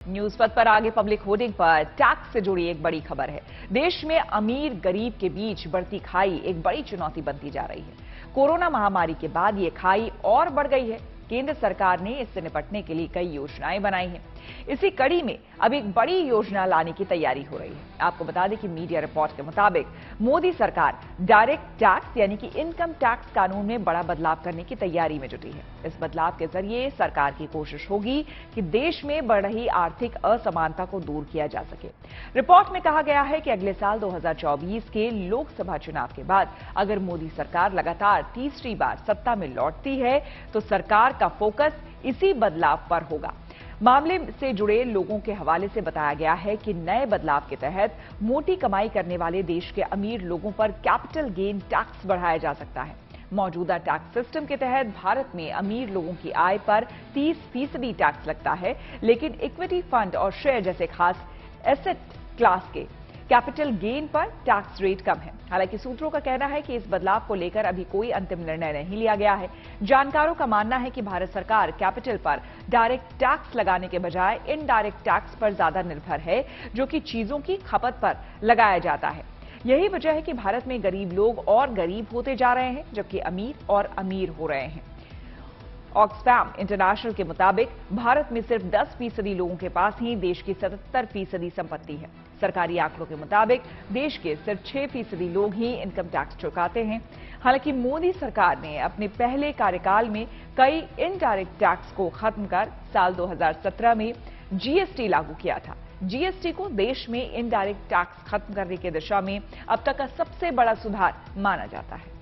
News पथ पर आगे पब्लिक होर्डिंग पर टैक्स से जुड़ी एक बड़ी खबर है। देश में अमीर गरीब के बीच बढ़ती खाई एक बड़ी चुनौती बनती जा रही है। कोरोना महामारी के बाद ये खाई और बढ़ गई है। केंद्र सरकार ने इससे निपटने के लिए कई योजनाएं बनाई हैं। इसी कड़ी में अब एक बड़ी योजना लाने की तैयारी हो रही है। आपको बता दें कि मीडिया रिपोर्ट के मुताबिक मोदी सरकार डायरेक्ट टैक्स यानी कि इनकम टैक्स कानून में बड़ा बदलाव करने की तैयारी में जुटी है। इस बदलाव के जरिए सरकार की कोशिश होगी कि देश में बढ़ रही आर्थिक असमानता को दूर किया जा सके। रिपोर्ट में कहा गया है कि अगले साल 2024 के लोकसभा चुनाव के बाद अगर मोदी सरकार लगातार तीसरी बार सत्ता में लौटती है तो सरकार का फोकस इसी बदलाव पर होगा। मामले से जुड़े लोगों के हवाले से बताया गया है कि नए बदलाव के तहत मोटी कमाई करने वाले देश के अमीर लोगों पर कैपिटल गेन टैक्स बढ़ाया जा सकता है। मौजूदा टैक्स सिस्टम के तहत भारत में अमीर लोगों की आय पर 30% टैक्स लगता है, लेकिन इक्विटी फंड और शेयर जैसे खास एसेट क्लास के कैपिटल गेन पर टैक्स रेट कम है। हालांकि सूत्रों का कहना है कि इस बदलाव को लेकर अभी कोई अंतिम निर्णय नहीं लिया गया है। जानकारों का मानना है कि भारत सरकार कैपिटल पर डायरेक्ट टैक्स लगाने के बजाय इनडायरेक्ट टैक्स पर ज्यादा निर्भर है, जो कि चीजों की खपत पर लगाया जाता है। यही वजह है कि भारत में गरीब लोग और गरीब होते जा रहे हैं, जबकि अमीर और अमीर हो रहे हैं। ऑक्सफैम इंटरनेशनल के मुताबिक भारत में सिर्फ 10% लोगों के पास ही देश की 77% संपत्ति है। सरकारी आंकड़ों के मुताबिक देश के सिर्फ 6% लोग ही इनकम टैक्स चुकाते हैं। हालांकि मोदी सरकार ने अपने पहले कार्यकाल में कई इनडायरेक्ट टैक्स को खत्म कर साल 2017 में जीएसटी लागू किया था। जीएसटी को देश में इनडायरेक्ट टैक्स खत्म करने की दिशा में अब तक का सबसे बड़ा सुधार माना जाता है।